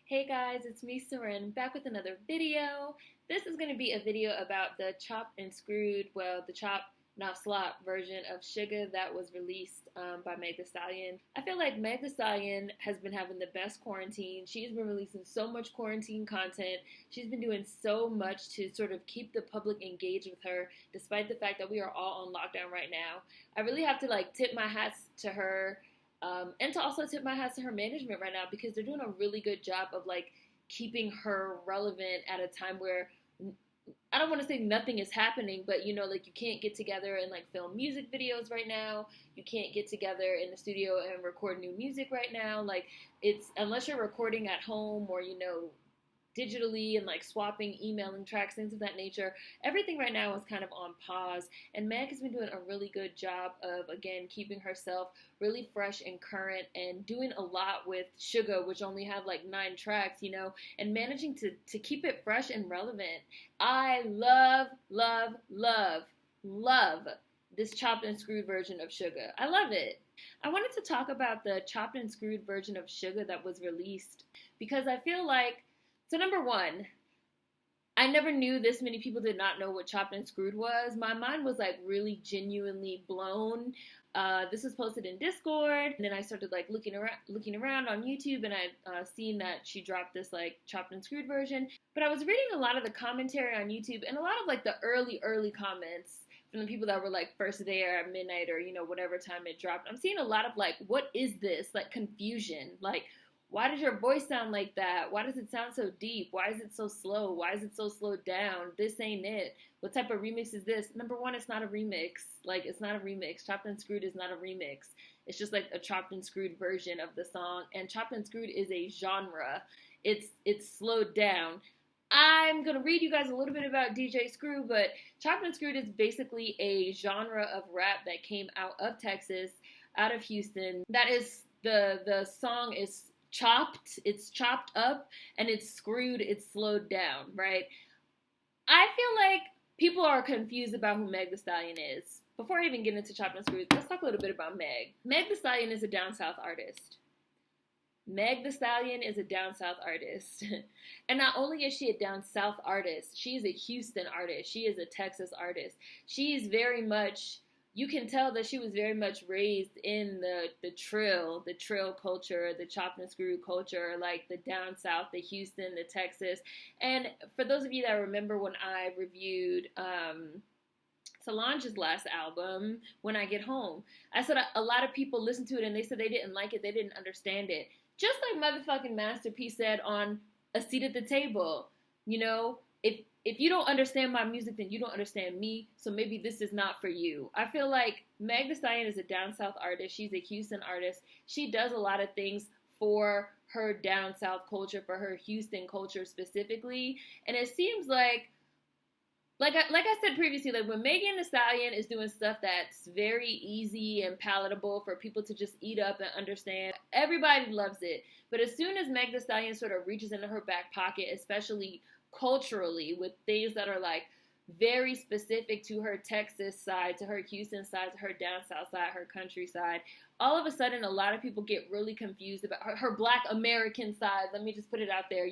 Hey guys, it's me, Seren, back with another video. This is going to be a video about the chopped and screwed, the chopped, not slop version of SUGA that was released by Meg Thee Stallion. I feel like Meg Thee Stallion has been having the best quarantine. She's been releasing so much quarantine content. She's been doing so much to sort of keep the public engaged with her, despite the fact that we are all on lockdown right now. I really have to tip my hats to her. And to also tip my hats to her management right now because they're doing a really good job of keeping her relevant at a time where I don't want to say nothing is happening, but you can't get together and film music videos right now. You can't get together in the studio and record new music right now. It's unless you're recording at home or digitally and swapping, emailing tracks, things of that nature. Everything right now is kind of on pause, and Meg has been doing a really good job of, again, keeping herself really fresh and current and doing a lot with SUGA, which only have 9 tracks, and managing to keep it fresh and relevant. I love, love, love, love this chopped and screwed version of SUGA. I love it. I wanted to talk about the chopped and screwed version of SUGA that was released because I feel so number one, I never knew this many people did not know what chopped and screwed was. My mind was really genuinely blown. This was posted in Discord, and then I started looking around on YouTube, and I seen that she dropped this chopped and screwed version. But I was reading a lot of the commentary on YouTube, and a lot of the early comments from the people that were first there at midnight or whatever time it dropped. I'm seeing a lot of what is this, confusion, why does your voice sound like that? Why does it sound so deep? Why is it so slow? Why is it so slowed down? This ain't it. What type of remix is this? Number one, it's not a remix. It's not a remix. Chopped and Screwed is not a remix. It's just a chopped and screwed version of the song. And chopped and screwed is a genre. It's slowed down. I'm going to read you guys a little bit about DJ Screw, but chopped and screwed is basically a genre of rap that came out of Texas, out of Houston. That is, the song is chopped, it's chopped up, and it's screwed, it's slowed down, right? I feel like people are confused about who Meg Thee Stallion is. Before I even get into chopped and screwed, let's talk a little bit about Meg. Meg Thee Stallion is a down south artist. Meg Thee Stallion is a down south artist. And not only is she a down south artist, she is a Houston artist. She is a Texas artist. She's very much, you can tell that she was very much raised in the trill culture, the chopped and screwed culture, the down south, the Houston, the Texas. And for those of you that remember when I reviewed Solange's last album, When I Get Home, I said a lot of people listened to it and they said they didn't like it, they didn't understand it. Just like motherfucking Master P said on A Seat at the Table, if you don't understand my music, then you don't understand me, so maybe this is not for you. I feel like Meg Thee Stallion is a down south artist. She's a Houston artist. She does a lot of things for her down south culture, for her Houston culture specifically. And it seems like I said previously, when Megan Thee Stallion is doing stuff that's very easy and palatable for people to just eat up and understand, everybody loves it. But as soon as Meg Thee Stallion sort of reaches into her back pocket, especially culturally, with things that are very specific to her Texas side, to her Houston side, to her down south side, her countryside, all of a sudden a lot of people get really confused about her Black American side. Let me just put it out there,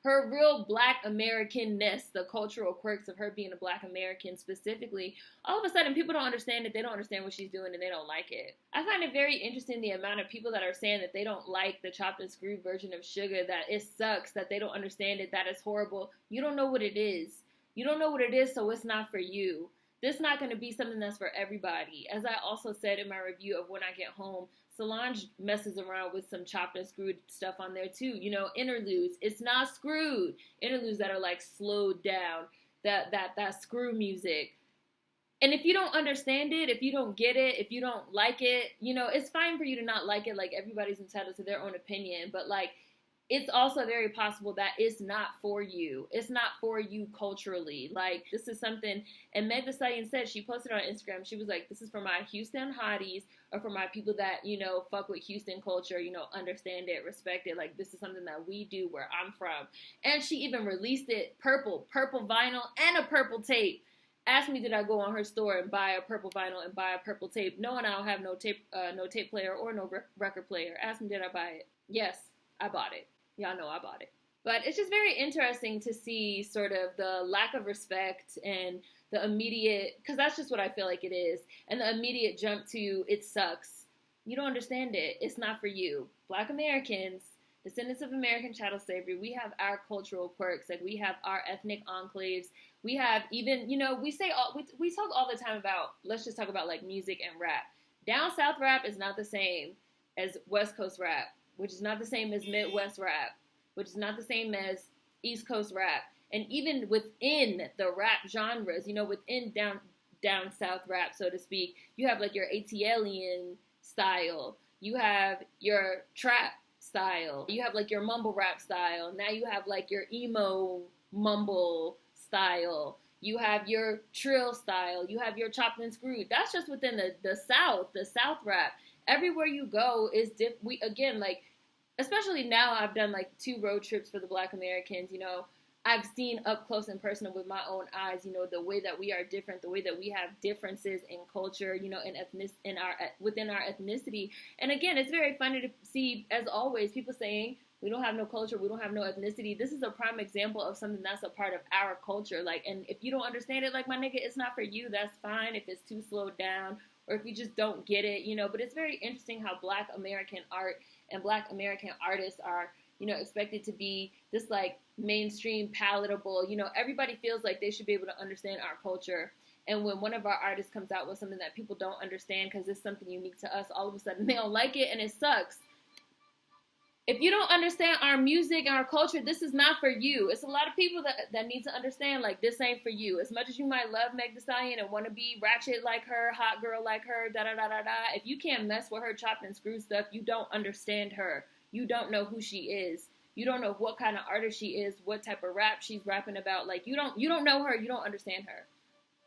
her real Black Americanness, the cultural quirks of her being a Black American specifically. All of a sudden people don't understand it, they don't understand what she's doing, and they don't like it. I find it very interesting the amount of people that are saying that they don't like the chopped and screwed version of SUGA, that it sucks, that they don't understand it, that it's horrible. You don't know what it is. You don't know what it is, so it's not for you. This is not going to be something that's for everybody. As I also said in my review of When I Get Home, Solange messes around with some chopped and screwed stuff on there too. Interludes. It's not screwed. Interludes that are slowed down. That screw music. And if you don't understand it, if you don't get it, if you don't like it, it's fine for you to not like it. Everybody's entitled to their own opinion. But it's also very possible that it's not for you. It's not for you culturally. This is something, and Meg Thee Stallion said, she posted on Instagram, she was like, this is for my Houston hotties, or for my people that, fuck with Houston culture, understand it, respect it. This is something that we do where I'm from. And she even released it purple vinyl and a purple tape. Asked me did I go on her store and buy a purple vinyl and buy a purple tape. No, and I don't have no tape player or no record player. Asked me did I buy it. Yes, I bought it. Y'all know I bought it. But it's just very interesting to see sort of the lack of respect and the immediate, because that's just what I feel like it is, and the immediate jump to it sucks. You don't understand it. It's not for you. Black Americans, descendants of American chattel slavery, we have our cultural quirks. Like, we have our ethnic enclaves. We have even, you know, we talk all the time about, let's just talk about like music and rap. Down South rap is not the same as West Coast rap, which is not the same as Midwest rap, which is not the same as East Coast rap. And even within the rap genres, you know, within down South rap, so to speak, you have like your ATLian style, you have your trap style, you have like your mumble rap style, now you have like your emo mumble style, you have your trill style, you have your chopped and screwed. That's just within the South rap. Everywhere you go is we again, like, especially now I've done like 2 road trips for the Black Americans, you know, I've seen up close and personal with my own eyes, you know, the way that we are different, the way that we have differences in culture, you know, within our ethnicity. And again, it's very funny to see, as always, people saying we don't have no culture, we don't have no ethnicity. This is a prime example of something that's a part of our culture. Like, and if you don't understand it, like, my nigga, it's not for you. That's fine if it's too slowed down or if you just don't get it, you know. But it's very interesting how Black American art and Black American artists are, you know, expected to be this like mainstream, palatable, you know, everybody feels like they should be able to understand our culture. And when one of our artists comes out with something that people don't understand because it's something unique to us, all of a sudden they don't like it and it sucks. If you don't understand our music and our culture, this is not for you. It's a lot of people that need to understand, like, this ain't for you. As much as you might love Meg Thee Stallion and want to be ratchet like her, hot girl like her, da-da-da-da-da, if you can't mess with her chopped and screwed stuff, you don't understand her. You don't know who she is. You don't know what kind of artist she is, what type of rap she's rapping about. Like, you don't know her, you don't understand her.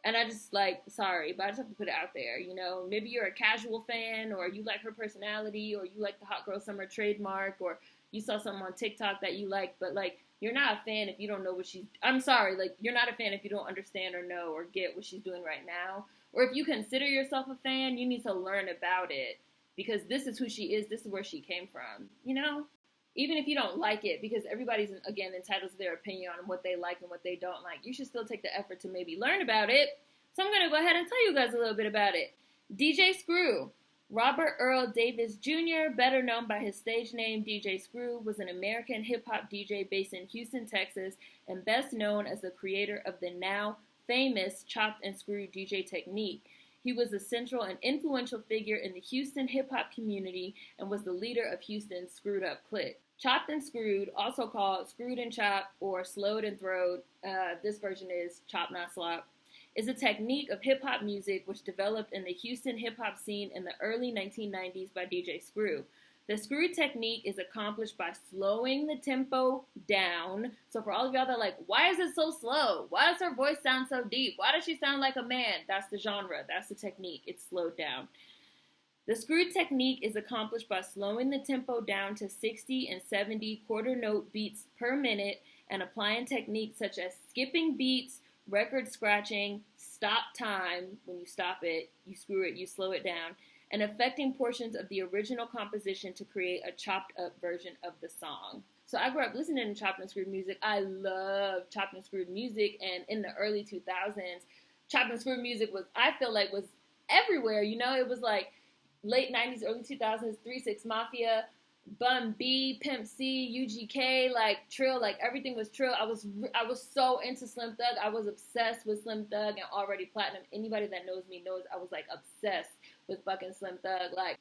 And I just, like, sorry, but I just have to put it out there, you know. Maybe you're a casual fan, or you like her personality, or you like the Hot Girl Summer trademark, or you saw something on TikTok that you like, but, like, you're not a fan if you don't know what she's, I'm sorry, like, you're not a fan if you don't understand or know or get what she's doing right now. Or if you consider yourself a fan, you need to learn about it, because this is who she is, this is where she came from, you know? Even if you don't like it, because everybody's, again, entitled to their opinion on what they like and what they don't like, you should still take the effort to maybe learn about it. So I'm going to go ahead and tell you guys a little bit about it. DJ Screw. Robert Earl Davis Jr., better known by his stage name DJ Screw, was an American hip-hop DJ based in Houston, Texas, and best known as the creator of the now famous chopped and screwed DJ technique. He was a central and influential figure in the Houston hip-hop community and was the leader of Houston's Screwed Up clique. Chopped and Screwed, also called Screwed and Chopped or Slowed and Throwed, this version is Chop Not Slop, is a technique of hip-hop music which developed in the Houston hip-hop scene in the early 1990s by DJ Screw. The Screw technique is accomplished by slowing the tempo down. So for all of y'all that are like, why is it so slow? Why does her voice sound so deep? Why does she sound like a man? That's the genre. That's the technique. It's slowed down. The Screw technique is accomplished by slowing the tempo down to 60 and 70 quarter note beats per minute and applying techniques such as skipping beats, record scratching, stop time, when you stop it, you screw it, you slow it down, and affecting portions of the original composition to create a chopped up version of the song. So I grew up listening to chopped and screwed music. I love chopped and screwed music, and in the early 2000s, chopped and screwed music was everywhere, you know. It was like late 90s, early 2000s, 3-6 Mafia, Bun B, Pimp C, UGK, like Trill, like everything was Trill. I was so into Slim Thug. I was obsessed with Slim Thug and Already Platinum. Anybody that knows me knows I was like obsessed with fucking Slim Thug. Like,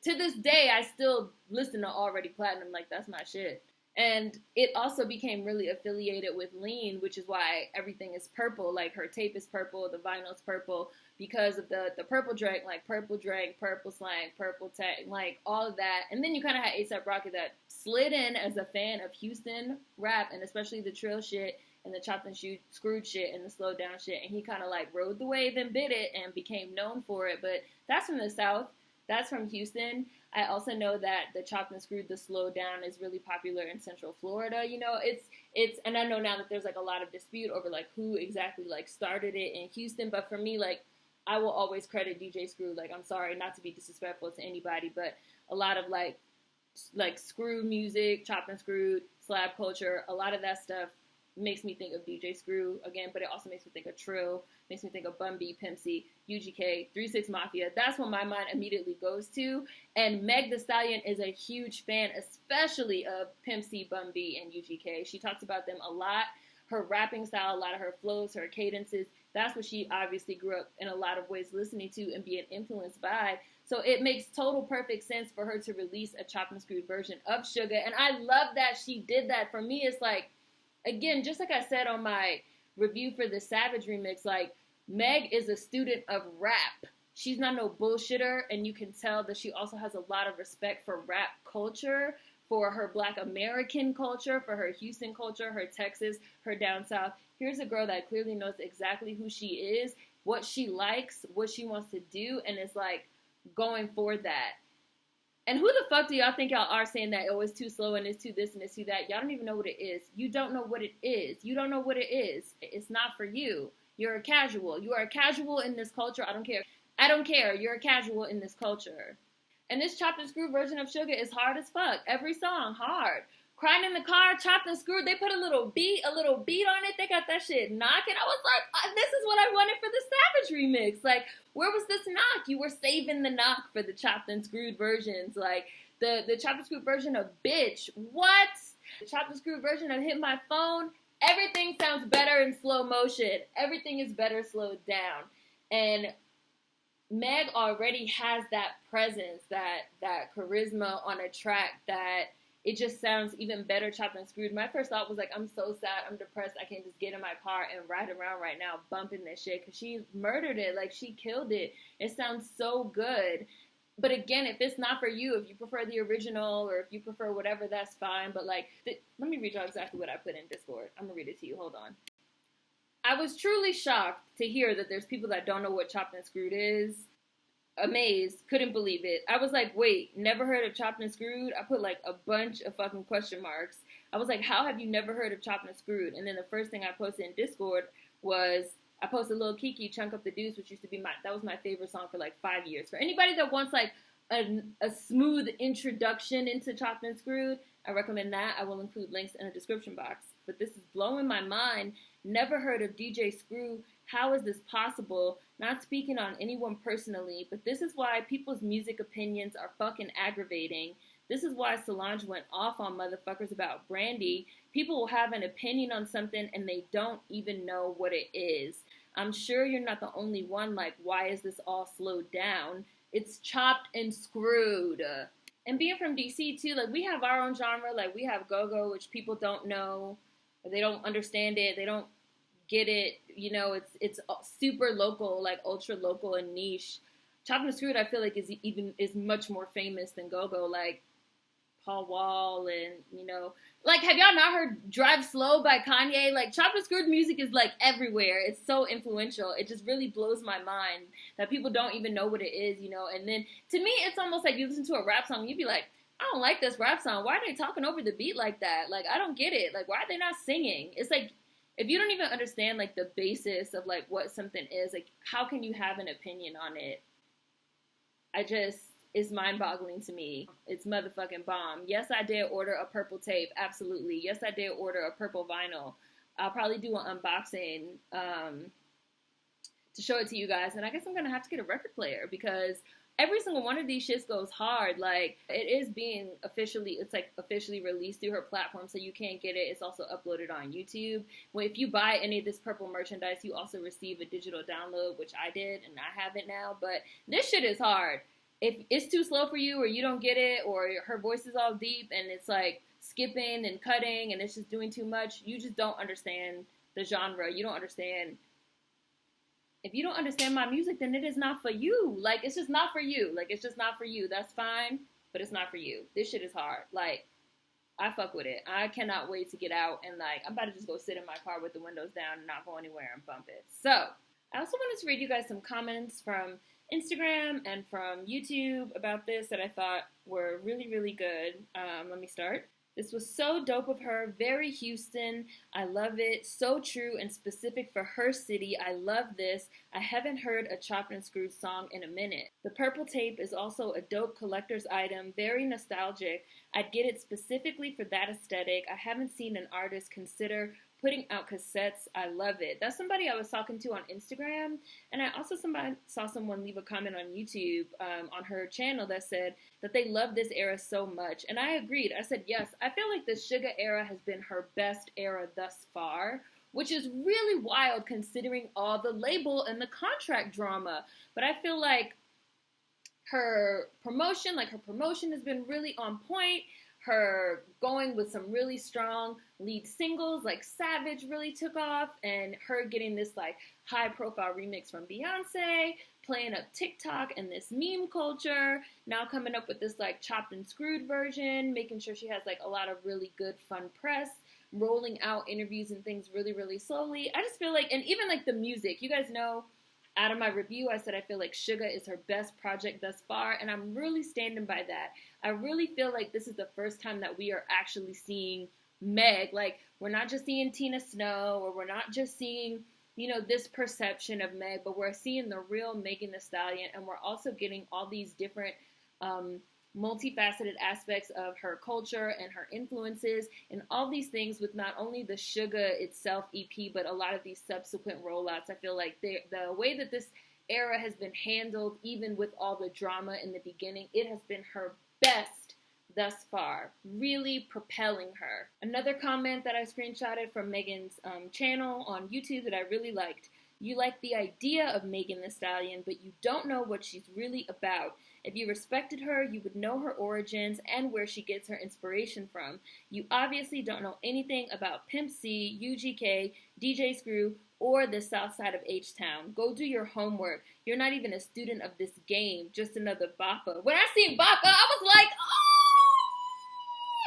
to this day, I still listen to Already Platinum. Like, that's my shit. And it also became really affiliated with Lean, which is why everything is purple. Like, her tape is purple, the vinyl's purple, because of the purple drink, like Purple Drink, Purple Slang, Purple Tech, like all of that. And then you kind of had A$AP Rocky that slid in as a fan of Houston rap, and especially the Trill shit and the chopped and screwed shit and the slowed down shit. And he kind of like rode the wave and bit it and became known for it. But that's from the South. That's from Houston. I also know that the chopped and screwed, the slow down, is really popular in Central Florida. You know, it's, and I know now that there's like a lot of dispute over like who exactly like started it in Houston. But for me, like, I will always credit DJ Screw. Like, I'm sorry not to be disrespectful to anybody, but a lot of like like screw music, chopped and screwed, slab culture, a lot of that stuff makes me think of DJ Screw again, but it also makes me think of Trill, makes me think of Bun B, Pimp C, UGK, 3 6 Mafia. That's what my mind immediately goes to. And Meg Thee Stallion is a huge fan, especially of Pimp C, Bun B, and UGK. She talks about them a lot. Her rapping style, a lot of her flows, her cadences, that's what she obviously grew up in a lot of ways listening to and being influenced by. So it makes total perfect sense for her to release a chopped and screwed version of SUGA. And I love that she did that. For me, it's like, again, just like I said on my review for the Savage remix, like, Meg is a student of rap. She's not no bullshitter, and you can tell that she also has a lot of respect for rap culture, for her Black American culture, for her Houston culture, her Texas, her down south. Here's a girl that clearly knows exactly who she is, what she likes, what she wants to do, and is like going for that. And who the fuck do y'all think y'all are saying that, oh, it's too slow and it's too this and it's too that? Y'all don't even know what it is. You don't know what it is. You don't know what it is. It's not for you. You're a casual. You are a casual in this culture. I don't care. I don't care. You're a casual in this culture. And this chopped and screwed version of SUGA is hard as fuck. Every song, hard. Crying in the car, chopped and screwed. They put a little beat on it. They got that shit knocking. I was like, this is what I wanted for the Savage remix. Like, where was this knock? You were saving the knock for the chopped and screwed versions. Like, the chopped and screwed version of Bitch. What? The chopped and screwed version of Hit My Phone. Everything sounds better in slow motion. Everything is better slowed down. And Meg already has that presence, that charisma on a track that it just sounds even better chopped and screwed. My first thought was like, I'm so sad, I'm depressed, I can't just get in my car and ride around right now bumping this shit, because she murdered it, like she killed it. It sounds so good. But again, if it's not for you, if you prefer the original or if you prefer whatever, that's fine. But like, let me read y'all exactly what I put in Discord. I'm gonna read it to you, hold on. I was truly shocked to hear that there's people that don't know what chopped and screwed is. Amazed, couldn't believe it. I was like, wait, never heard of chopped and screwed? I put like a bunch of fucking question marks. I was like, how have you never heard of chopped and screwed? And then the first thing I posted in Discord was, I posted Lil Keke, Chunk Up the Deuce, which used to be that was my favorite song for like 5 years. For anybody that wants like a smooth introduction into chopped and screwed, I recommend that. I will include links in the description box. But this is blowing my mind. Never heard of DJ Screw. How is this possible? Not speaking on anyone personally, but this is why people's music opinions are fucking aggravating. This is why Solange went off on motherfuckers about Brandy. People will have an opinion on something and they don't even know what it is. I'm sure you're not the only one. Like, why is this all slowed down? It's chopped and screwed. And being from DC too, like, we have our own genre. Like, we have go-go, which people don't know. They don't understand it. They don't get it. You know, it's super local, like ultra local and niche. Chopped and Screwed, I feel like is much more famous than go-go. Like Paul Wall and, you know, like, have y'all not heard Drive Slow by Kanye? Like, chopped and screwed music is like everywhere. It's so influential. It just really blows my mind that people don't even know what it is, you know. And then to me, it's almost like you listen to a rap song, you'd be like, I don't like this rap song. Why are they talking over the beat like that? Like, I don't get it. Like, why are they not singing? It's like, if you don't even understand, like, the basis of, like, what something is, like, how can you have an opinion on it? It's mind-boggling to me. It's motherfucking bomb. Yes, I did order a purple tape. Absolutely. Yes, I did order a purple vinyl. I'll probably do an unboxing to show it to you guys. And I guess I'm going to have to get a record player because every single one of these shits goes hard. Like, it is being officially released through her platform, so you can't get it. It's also uploaded on YouTube. Well, if you buy any of this purple merchandise, you also receive a digital download, which I did, and I have it now. But this shit is hard. If it's too slow for you, or you don't get it, or her voice is all deep, and it's like skipping and cutting, and it's just doing too much, you just don't understand the genre. You don't understand. If you don't understand my music, then it is not for you. Like, it's just not for you. Like, it's just not for you. That's fine, but it's not for you. This shit is hard. Like, I fuck with it. I cannot wait to get out and, like, I'm about to just go sit in my car with the windows down and not go anywhere and bump it. So, I also wanted to read you guys some comments from Instagram and from YouTube about this that I thought were really, really good. Let me start. This was so dope of her. Very Houston. I love it. So true and specific for her city. I love this. I haven't heard a chopped and screwed song in a minute. The purple tape is also a dope collector's item. Very nostalgic. I'd get it specifically for that aesthetic. I haven't seen an artist consider putting out cassettes. I love it. That's somebody I was talking to on Instagram, and I also saw someone leave a comment on YouTube on her channel that said that they love this era so much, and I agreed. I said, yes, I feel like the SUGA era has been her best era thus far, which is really wild considering all the label and the contract drama. But I feel like her promotion has been really on point. Her going with some really strong lead singles like Savage really took off, and her getting this like high profile remix from Beyonce, playing up TikTok and this meme culture, now coming up with this like chopped and screwed version, making sure she has like a lot of really good fun press, rolling out interviews and things really, really slowly. I just feel like, and even like the music, you guys know, out of my review, I said I feel like SUGA is her best project thus far, and I'm really standing by that. I really feel like this is the first time that we are actually seeing Meg. Like, we're not just seeing Tina Snow, or we're not just seeing, you know, this perception of Meg, but we're seeing the real Megan Thee Stallion, and we're also getting all these different multifaceted aspects of her culture and her influences and all these things with not only the SUGA itself EP, but a lot of these subsequent rollouts. I feel like the way that this era has been handled, even with all the drama in the beginning, it has been her best thus far, really propelling her. Another comment that I screenshotted from Megan's channel on YouTube that I really liked: you like the idea of Megan Thee Stallion, but you don't know what she's really about. If you respected her, you would know her origins and where she gets her inspiration from. You obviously don't know anything about Pimp C, UGK, DJ Screw, or the south side of H-Town. Go do your homework. You're not even a student of this game, just another bopper. When I seen bopper, I was like, oh,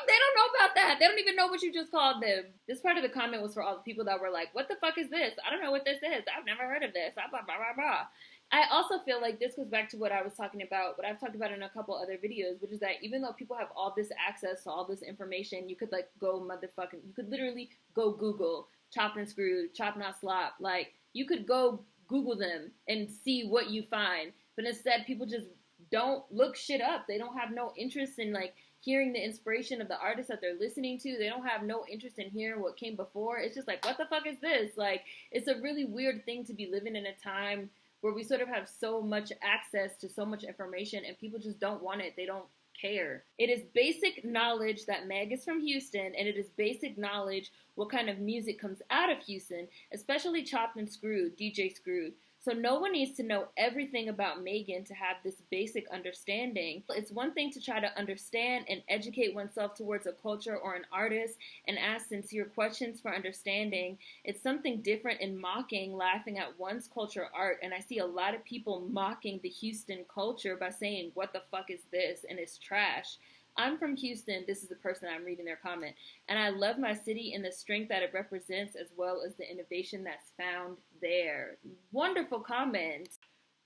they don't know about that. They don't even know what you just called them. This part of the comment was for all the people that were like, what the fuck is this? I don't know what this is. I've never heard of this. Blah, blah, blah, blah. I also feel like this goes back to what I was talking about, what I've talked about in a couple other videos, which is that even though people have all this access to all this information, you could like you could literally go Google Chopped and Screwed, Chop Not Slop. Like, you could go Google them and see what you find. But instead, people just don't look shit up. They don't have no interest in like hearing the inspiration of the artists that they're listening to. They don't have no interest in hearing what came before. It's just like, what the fuck is this? Like, it's a really weird thing to be living in a time where we sort of have so much access to so much information and people just don't want it. They don't care. It is basic knowledge that Meg is from Houston, and it is basic knowledge what kind of music comes out of Houston, especially Chopped and Screwed, DJ Screwed. So no one needs to know everything about Megan to have this basic understanding. It's one thing to try to understand and educate oneself towards a culture or an artist and ask sincere questions for understanding. It's something different in mocking, laughing at one's culture art. And I see a lot of people mocking the Houston culture by saying, what the fuck is this? And it's trash. I'm from Houston. This is the person I'm reading their comment. And I love my city and the strength that it represents, as well as the innovation that's found there. Wonderful comment.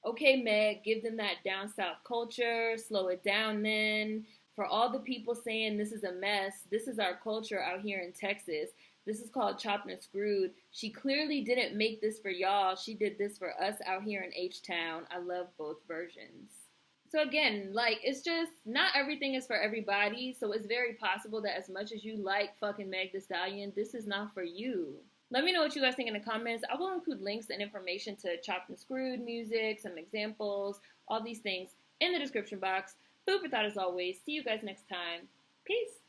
Okay, Meg, give them that down south culture. Slow it down then. For all the people saying this is a mess, this is our culture out here in Texas. This is called Chopped and Screwed. She clearly didn't make this for y'all. She did this for us out here in H-Town. I love both versions. So again, like, it's just, not everything is for everybody. So it's very possible that as much as you like fucking Meg Thee Stallion, this is not for you. Let me know what you guys think in the comments. I will include links and information to Chopped and Screwed music, some examples, all these things in the description box. Food for thought as always. See you guys next time. Peace.